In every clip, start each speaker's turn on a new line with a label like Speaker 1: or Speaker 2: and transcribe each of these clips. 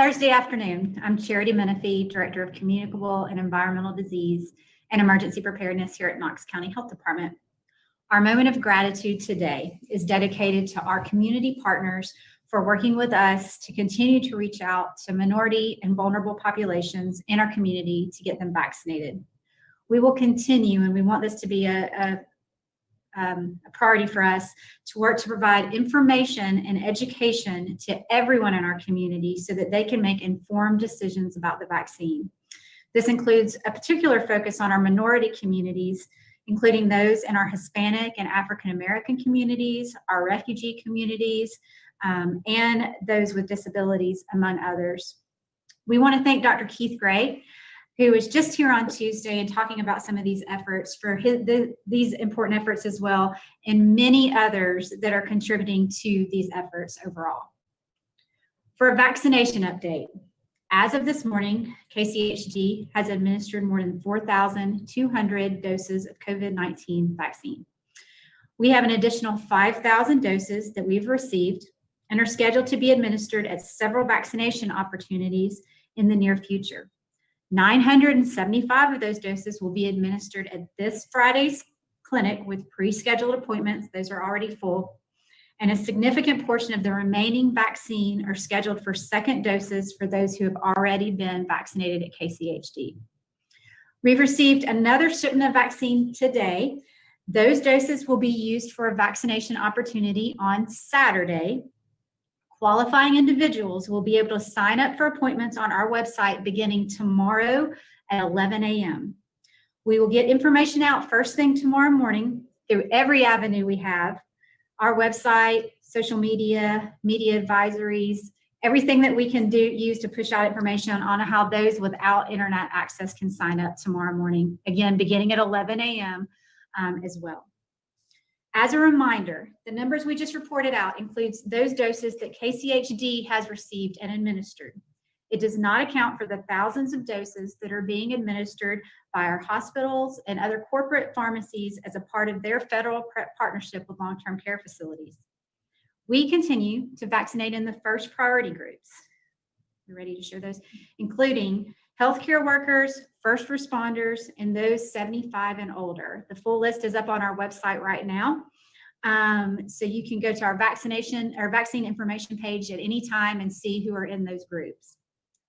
Speaker 1: Thursday afternoon. I'm Charity Menifee, Director of Communicable and Environmental Disease and Emergency Preparedness here at Knox County Health Department. Our moment of gratitude today is dedicated to our community partners for working with us to continue to reach out to minority and vulnerable populations in our community to get them vaccinated. We will continue, and we want this to be a priority for us, to work to provide information and education to everyone in our community so that they can make informed decisions about the vaccine. This includes a particular focus on our minority communities, including those in our Hispanic and African American communities, our refugee communities, and those with disabilities, among others. We want to thank Dr. Keith Gray, who was just here on Tuesday and talking about some of these efforts, for these important efforts as well, and many others that are contributing to these efforts overall. For a vaccination update, as of this morning, KCHD has administered more than 4,200 doses of COVID-19 vaccine. We have an additional 5,000 doses that we've received and are scheduled to be administered at several vaccination opportunities in the near future. 975 of those doses will be administered at this Friday's clinic with pre-scheduled appointments. Those are already full. And a significant portion of the remaining vaccine are scheduled for second doses for those who have already been vaccinated at KCHD. We've received another shipment of vaccine today. Those doses will be used for a vaccination opportunity on Saturday. Qualifying individuals will be able to sign up for appointments on our website beginning tomorrow at 11 a.m. We will get information out first thing tomorrow morning through every avenue we have, our website, social media, media advisories, everything that we can use to push out information on how those without internet access can sign up tomorrow morning, again, beginning at 11 a.m. As well. As a reminder, the numbers we just reported out includes those doses that KCHD has received and administered. It does not account for the thousands of doses that are being administered by our hospitals and other corporate pharmacies as a part of their federal partnership with long-term care facilities. We continue to vaccinate in the first priority groups. We're ready to share those, including healthcare workers, first responders, and those 75 and older. The full list is up on our website right now. So you can go to our vaccine information page at any time and see who are in those groups.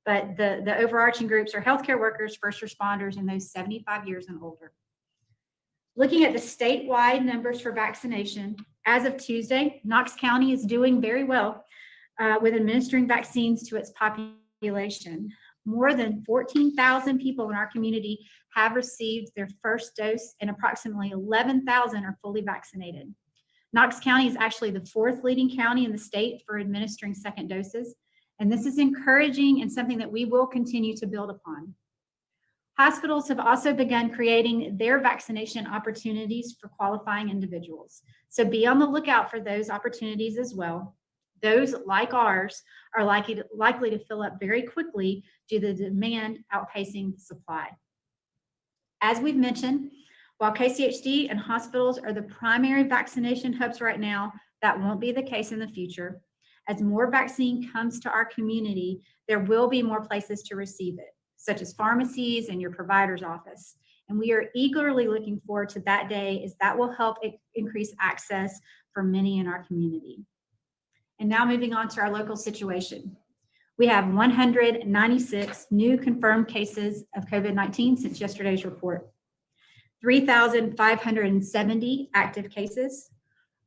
Speaker 1: But the overarching groups are healthcare workers, first responders, and those 75 years and older. Looking at the statewide numbers for vaccination, as of Tuesday, Knox County is doing very well with administering vaccines to its population. More than 14,000 people in our community have received their first dose, and approximately 11,000 are fully vaccinated. Knox County is actually the fourth leading county in the state for administering second doses, and this is encouraging and something that we will continue to build upon. Hospitals have also begun creating their vaccination opportunities for qualifying individuals, so be on the lookout for those opportunities as well. Those, like ours, are likely to fill up very quickly due to the demand outpacing the supply. As we've mentioned, while KCHD and hospitals are the primary vaccination hubs right now, that won't be the case in the future. As more vaccine comes to our community, there will be more places to receive it, such as pharmacies and your provider's office. And we are eagerly looking forward to that day, as that will help increase access for many in our community. And now moving on to our local situation. We have 196 new confirmed cases of COVID-19 since yesterday's report, 3,570 active cases,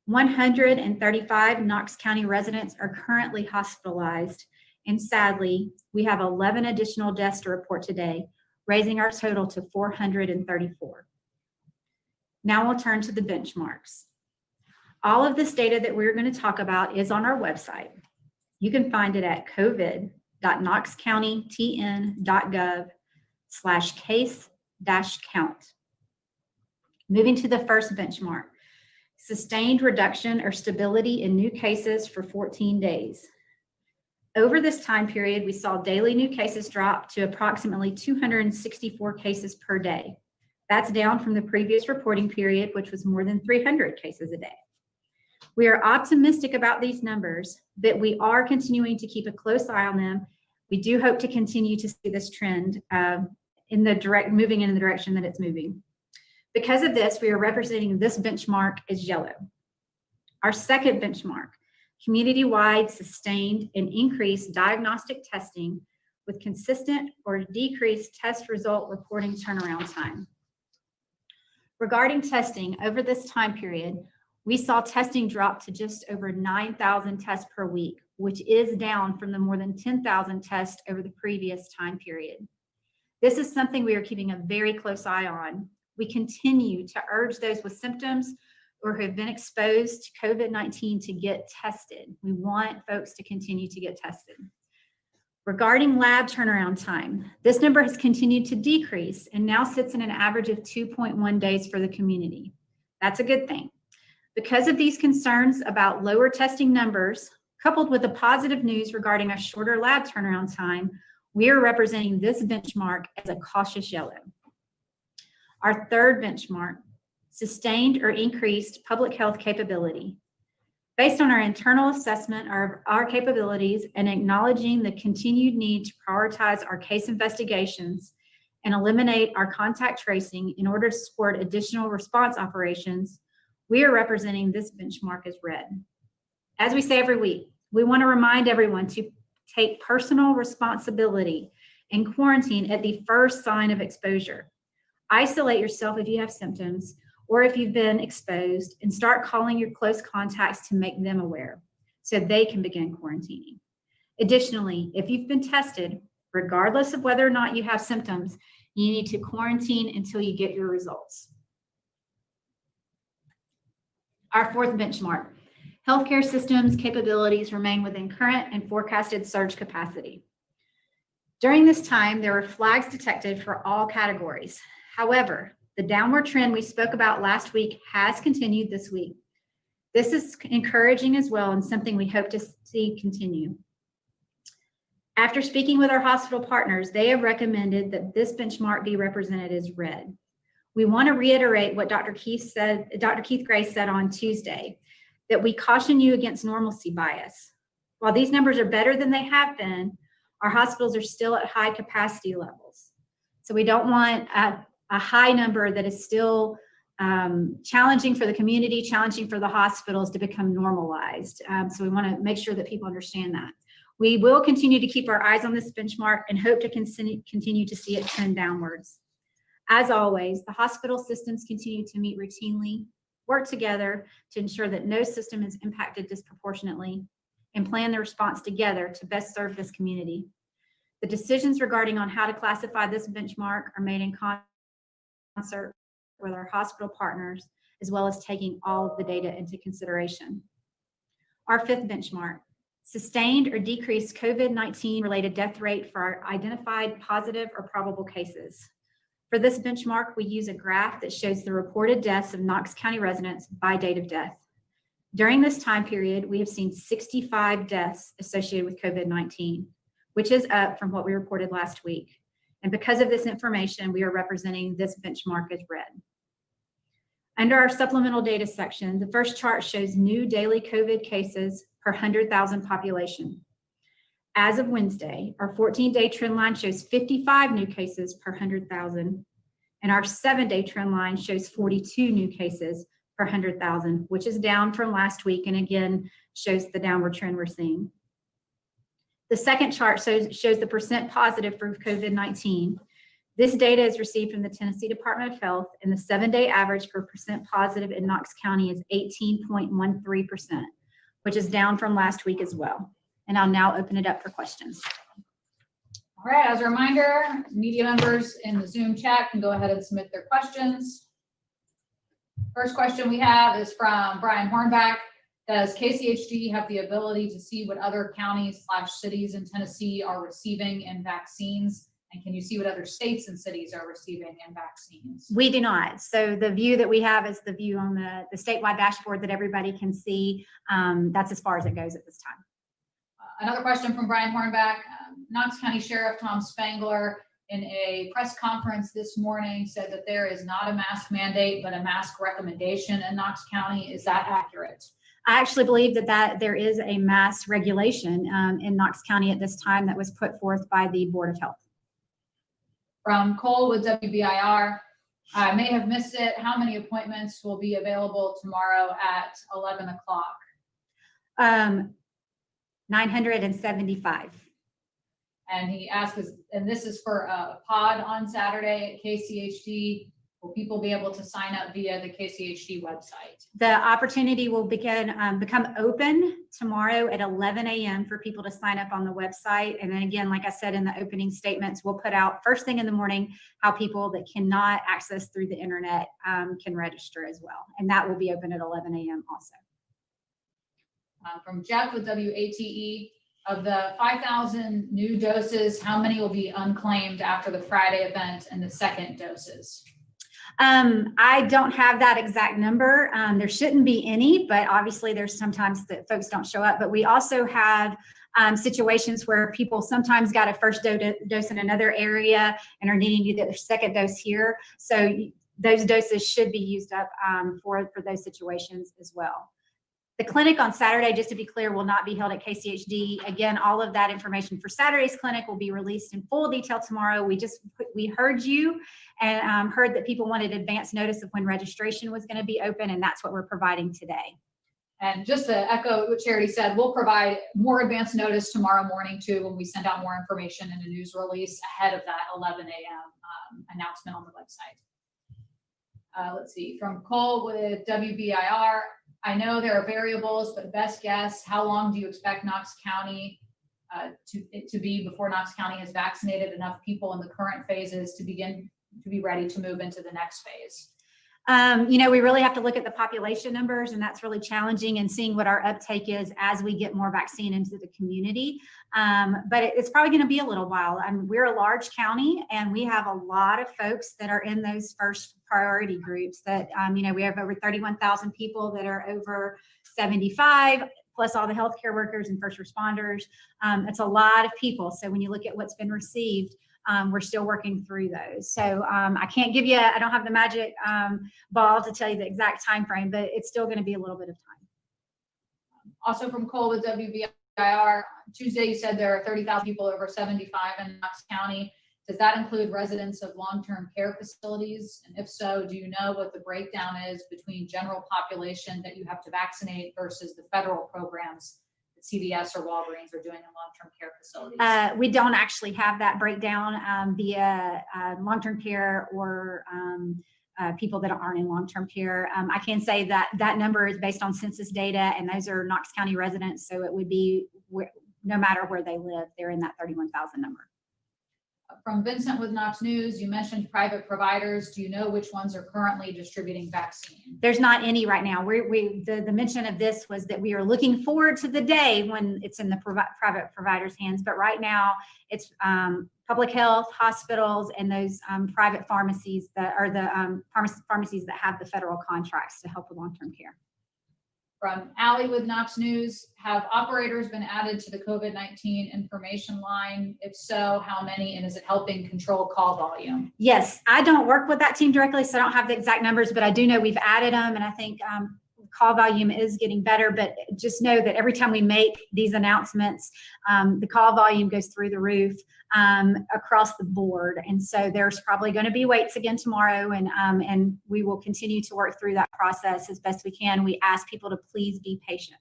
Speaker 1: 135 Knox County residents are currently hospitalized, and sadly, we have 11 additional deaths to report today, raising our total to 434. Now we'll turn to the benchmarks. All of this data that we're going to talk about is on our website. You can find it at covid.knoxcountytn.gov/case-count. Moving to the first benchmark, sustained reduction or stability in new cases for 14 days. Over this time period, we saw daily new cases drop to approximately 264 cases per day. That's down from the previous reporting period, which was more than 300 cases a day. We are optimistic about these numbers, but we are continuing to keep a close eye on them. We do hope to continue to see this trend moving in the direction that it's moving. Because of this, we are representing this benchmark as yellow. Our second benchmark, community-wide sustained and increased diagnostic testing with consistent or decreased test result reporting turnaround time. Regarding testing, over this time period, we saw testing drop to just over 9,000 tests per week, which is down from the more than 10,000 tests over the previous time period. This is something we are keeping a very close eye on. We continue to urge those with symptoms or who have been exposed to COVID-19 to get tested. We want folks to continue to get tested. Regarding lab turnaround time, this number has continued to decrease and now sits at an average of 2.1 days for the community. That's a good thing. Because of these concerns about lower testing numbers, coupled with the positive news regarding a shorter lab turnaround time, we are representing this benchmark as a cautious yellow. Our third benchmark, sustained or increased public health capability. Based on our internal assessment of our capabilities and acknowledging the continued need to prioritize our case investigations and eliminate our contact tracing in order to support additional response operations, we are representing this benchmark as red. As we say every week, we want to remind everyone to take personal responsibility and quarantine at the first sign of exposure. Isolate yourself if you have symptoms or if you've been exposed, and start calling your close contacts to make them aware so they can begin quarantining. Additionally, if you've been tested, regardless of whether or not you have symptoms, you need to quarantine until you get your results. Our fourth benchmark, healthcare systems capabilities remain within current and forecasted surge capacity. During this time, there were flags detected for all categories. However, the downward trend we spoke about last week has continued this week. This is encouraging as well and something we hope to see continue. After speaking with our hospital partners, they have recommended that this benchmark be represented as red. We want to reiterate what Dr. Keith Gray said on Tuesday, that we caution you against normalcy bias. While these numbers are better than they have been, our hospitals are still at high capacity levels. So we don't want a high number that is still challenging for the community, challenging for the hospitals to become normalized. So we want to make sure that people understand that. We will continue to keep our eyes on this benchmark and hope to continue to see it trend downwards. As always, the hospital systems continue to meet routinely, work together to ensure that no system is impacted disproportionately, and plan the response together to best serve this community. The decisions regarding on how to classify this benchmark are made in concert with our hospital partners, as well as taking all of the data into consideration. Our fifth benchmark, sustained or decreased COVID-19 related death rate for our identified positive or probable cases. For this benchmark, we use a graph that shows the reported deaths of Knox County residents by date of death. During this time period, we have seen 65 deaths associated with COVID-19, which is up from what we reported last week. And because of this information, we are representing this benchmark as red. Under our supplemental data section, the first chart shows new daily COVID cases per 100,000 population. As of Wednesday, our 14-day trend line shows 55 new cases per 100,000, and our 7-day trend line shows 42 new cases per 100,000, which is down from last week and again shows the downward trend we're seeing. The second chart shows the percent positive for COVID-19. This data is received from the Tennessee Department of Health, and the 7-day average for percent positive in Knox County is 18.13%, which is down from last week as well. And I'll now open it up for questions.
Speaker 2: All right, as a reminder, media members in the Zoom chat can go ahead and submit their questions. First question we have is from Brian Hornback. Does KCHD have the ability to see what other counties/cities in Tennessee are receiving in vaccines? And can you see what other states and cities are receiving in vaccines?
Speaker 1: We do not. So the view that we have is the view on the statewide dashboard that everybody can see. That's as far as it goes at this time.
Speaker 2: Another question from Brian Hornback. Knox County Sheriff Tom Spangler in a press conference this morning said that there is not a mask mandate, but a mask recommendation in Knox County. Is that accurate?
Speaker 1: I actually believe that there is a mass regulation in Knox County at this time that was put forth by the Board of Health.
Speaker 2: From Cole with WBIR, I may have missed it. How many appointments will be available tomorrow at 11 o'clock?
Speaker 1: 975.
Speaker 2: And he asks, and this is for a pod on Saturday at KCHD. Will people be able to sign up via the KCHD website?
Speaker 1: The opportunity will become open tomorrow at 11 a.m. for people to sign up on the website. And then again, like I said in the opening statements, we'll put out first thing in the morning how people that cannot access through the internet can register as well. And that will be open at 11 a.m. also.
Speaker 2: From Jeff with WATE, of the 5,000 new doses, how many will be unclaimed after the Friday event and the second doses?
Speaker 1: I don't have that exact number. There shouldn't be any, but obviously there's sometimes that folks don't show up. But we also have situations where people sometimes got a first dose in another area and are needing to get their second dose here. So those doses should be used up for those situations as well. The clinic on Saturday, just to be clear, will not be held at KCHD. Again, all of that information for Saturday's clinic will be released in full detail tomorrow. We heard you and heard that people wanted advance notice of when registration was going to be open, and that's what we're providing today.
Speaker 2: And just to echo what Charity said, we'll provide more advance notice tomorrow morning too when we send out more information in a news release ahead of that 11 a.m. Announcement on the website. Let's see, from Cole with WBIR. I know there are variables, but best guess, how long do you expect Knox County to be before Knox County has vaccinated enough people in the current phases to begin to be ready to move into the next phase?
Speaker 1: We really have to look at the population numbers, and that's really challenging, and seeing what our uptake is as we get more vaccine into the community. But it's probably going to be a little while. We're a large county, and we have a lot of folks that are in those first priority groups that, we have over 31,000 people that are over 75, plus all the healthcare workers and first responders. It's a lot of people. So when you look at what's been received, we're still working through those. So I can't give you, I don't have the magic ball to tell you the exact time frame, but it's still going to be a little bit of time.
Speaker 2: Also from Cole with WBIR, Tuesday you said there are 30,000 people over 75 in Knox County. Does that include residents of long-term care facilities? And if so, do you know what the breakdown is between general population that you have to vaccinate versus the federal programs that CVS or Walgreens are doing in long-term care facilities?
Speaker 1: We don't actually have that breakdown via long-term care or people that aren't in long-term care. I can say that that number is based on census data, and those are Knox County residents. So it would be no matter where they live, they're in that 31,000 number.
Speaker 2: From Vincent with Knox News, you mentioned private providers. Do you know which ones are currently distributing vaccine?
Speaker 1: There's not any right now. The mention of this was that we are looking forward to the day when it's in the private providers' hands. But right now, it's public health, hospitals, and those private pharmacies that are the pharmacies that have the federal contracts to help with long-term care.
Speaker 2: From Allie with Knox News, have operators been added to the COVID-19 information line? If so, how many, and is it helping control call volume?
Speaker 1: Yes, I don't work with that team directly, so I don't have the exact numbers, but I do know we've added them, and I think call volume is getting better. But just know that every time we make these announcements, the call volume goes through the roof across the board. And so there's probably going to be waits again tomorrow, and we will continue to work through that process as best we can. We ask people to please be patient.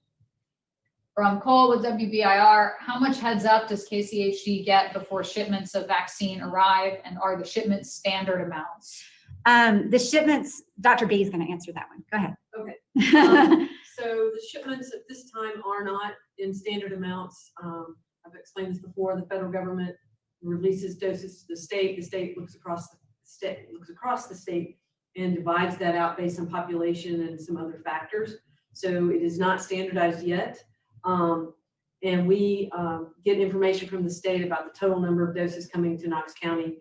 Speaker 2: From Cole with WBIR, how much heads up does KCHD get before shipments of vaccine arrive, and are the shipments standard amounts?
Speaker 1: The shipments, Dr. B is going to answer that one. Go ahead.
Speaker 3: Okay. So the shipments at this time are not in standard amounts. I've explained this before. The federal government releases doses to the state. The state looks across the state and divides that out based on population and some other factors. So it is not standardized yet. And we get information from the state about the total number of doses coming to Knox County,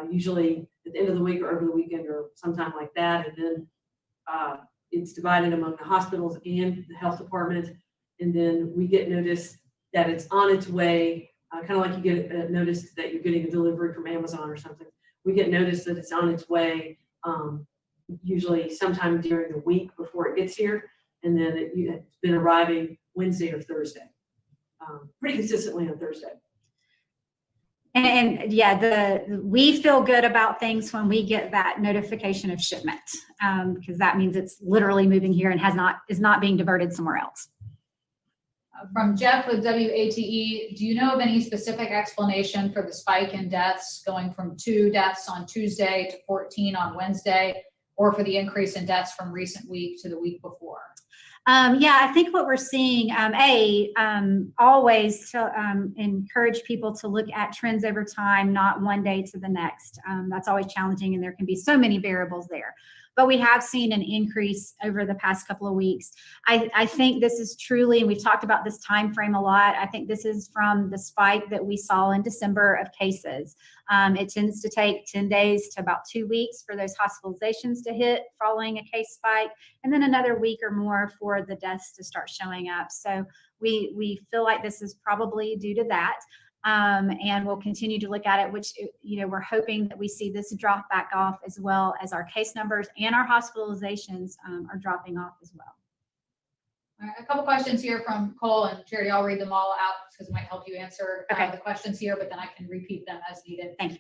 Speaker 3: usually at the end of the week or over the weekend or sometime like that. And then it's divided among the hospitals and the health department. And then we get notice that it's on its way, kind of like you get a notice that you're getting a delivery from Amazon or something. We get notice that it's on its way, usually sometime during the week before it gets here. and then it's been arriving Wednesday or Thursday, pretty consistently on Thursday.
Speaker 1: And yeah, we feel good about things when we get that notification of shipment, because that means it's literally moving here and is not being diverted somewhere else.
Speaker 2: From Jeff with WATE, do you know of any specific explanation for the spike in deaths going from 2 deaths on Tuesday to 14 on Wednesday, or for the increase in deaths from recent week to the week before?
Speaker 1: Yeah, I think what we're seeing, always to encourage people to look at trends over time, not one day to the next. That's always challenging, and there can be so many variables there. But we have seen an increase over the past couple of weeks. I think this is truly, and we've talked about this time frame a lot, I think this is from the spike that we saw in December of cases. It tends to take 10 days to about 2 weeks for those hospitalizations to hit following a case spike, and then another week or more for the deaths to start showing up. So we feel like this is probably due to that. And we'll continue to look at it, which, we're hoping that we see this drop back off, as well as our case numbers and our hospitalizations are dropping off as well.
Speaker 2: All right, a couple questions here from Cole and Charity. I'll read them all out because it might help you answer the questions here, but then I can repeat them as needed.
Speaker 1: Thank you.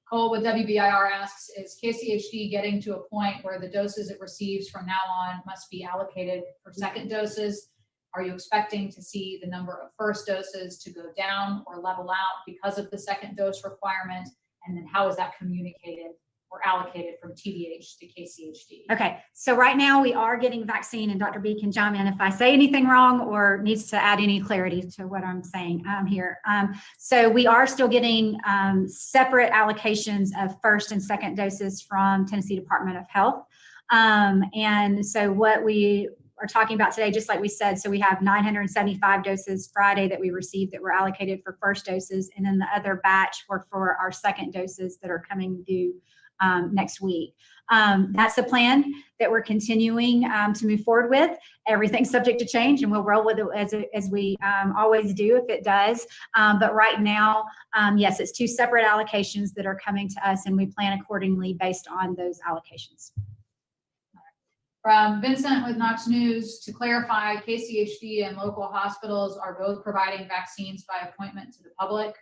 Speaker 2: Cole with WBIR asks, is KCHD getting to a point where the doses it receives from now on must be allocated for second doses? Are you expecting to see the number of first doses to go down or level out because of the second dose requirement? And then how is that communicated or allocated from TDH to KCHD?
Speaker 1: Okay, so right now we are getting vaccine, and Dr. B can chime in if I say anything wrong or needs to add any clarity to what I'm saying here. So we are still getting separate allocations of first and second doses from Tennessee Department of Health. And so what we are talking about today, just like we said, so we have 975 doses Friday that we received that were allocated for first doses, and then the other batch were for our second doses that are coming due next week. That's the plan that we're continuing to move forward with. Everything's subject to change, and we'll roll with it as we always do if it does. But right now, yes, it's 2 separate allocations that are coming to us, and we plan accordingly based on those allocations.
Speaker 2: From Vincent with Knox News, to clarify, KCHD and local hospitals are both providing vaccines by appointment to the public?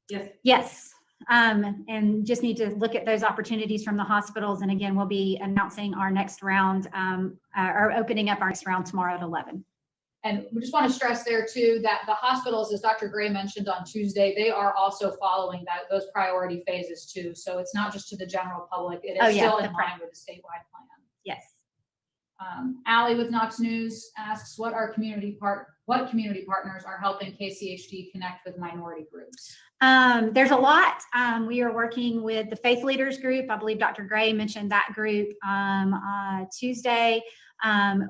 Speaker 3: Yes.
Speaker 1: Yes. And just need to look at those opportunities from the hospitals. And again, we'll be announcing our next round, or opening up our next round tomorrow at 11.
Speaker 2: And we just want to stress there too, that the hospitals, as Dr. Gray mentioned on Tuesday, they are also following those priority phases too. So it's not just to the general public. It is still in line with the statewide plan.
Speaker 1: Yes.
Speaker 2: Allie with Knox News asks, what community partners are helping KCHD connect with minority groups?
Speaker 1: There's a lot. We are working with the Faith Leaders Group. I believe Dr. Gray mentioned that group Tuesday.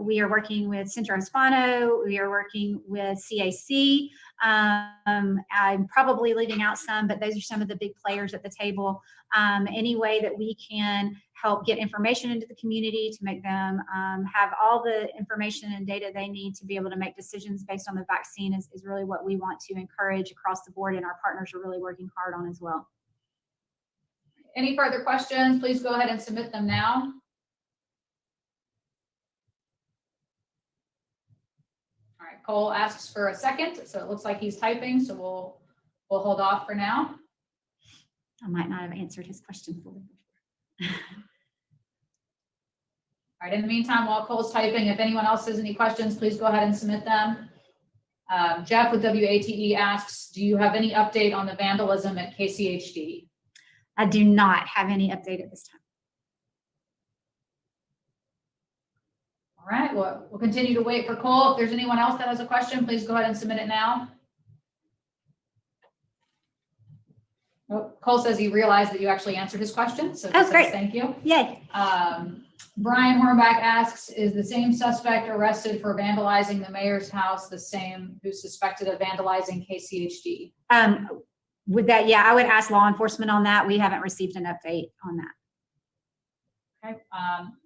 Speaker 1: We are working with Centro Hispano. We are working with CAC. I'm probably leaving out some, but those are some of the big players at the table. Any way that we can help get information into the community to make them have all the information and data they need to be able to make decisions based on the vaccine is really what we want to encourage across the board, and our partners are really working hard on as well.
Speaker 2: Any further questions, please go ahead and submit them now. All right, Cole asks for a second, so it looks like he's typing, so we'll hold off for now.
Speaker 1: I might not have answered his question fully before.
Speaker 2: All right, in the meantime, while Cole's typing, if anyone else has any questions, please go ahead and submit them. Jeff with WATE asks, do you have any update on the vandalism at KCHD?
Speaker 1: I do not have any update at this time.
Speaker 2: All right, well, we'll continue to wait for Cole. If there's anyone else that has a question, please go ahead and submit it now. Oh, Cole says he realized that you actually answered his question, so
Speaker 1: oh, great.
Speaker 2: Thank you.
Speaker 1: Yay.
Speaker 2: Brian Hornback asks, is the same suspect arrested for vandalizing the mayor's house the same who's suspected of vandalizing KCHD?
Speaker 1: With that, yeah, I would ask law enforcement on that. We haven't received an update on that.
Speaker 2: Okay.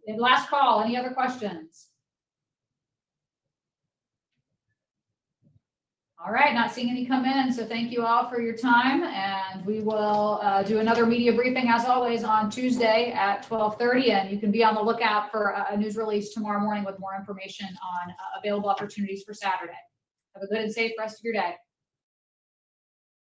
Speaker 2: And last call, any other questions? All right, not seeing any come in, so thank you all for your time, and we will do another media briefing as always on Tuesday at 12:30, and you can be on the lookout for a news release tomorrow morning with more information on available opportunities for Saturday. Have a good and safe rest of your day.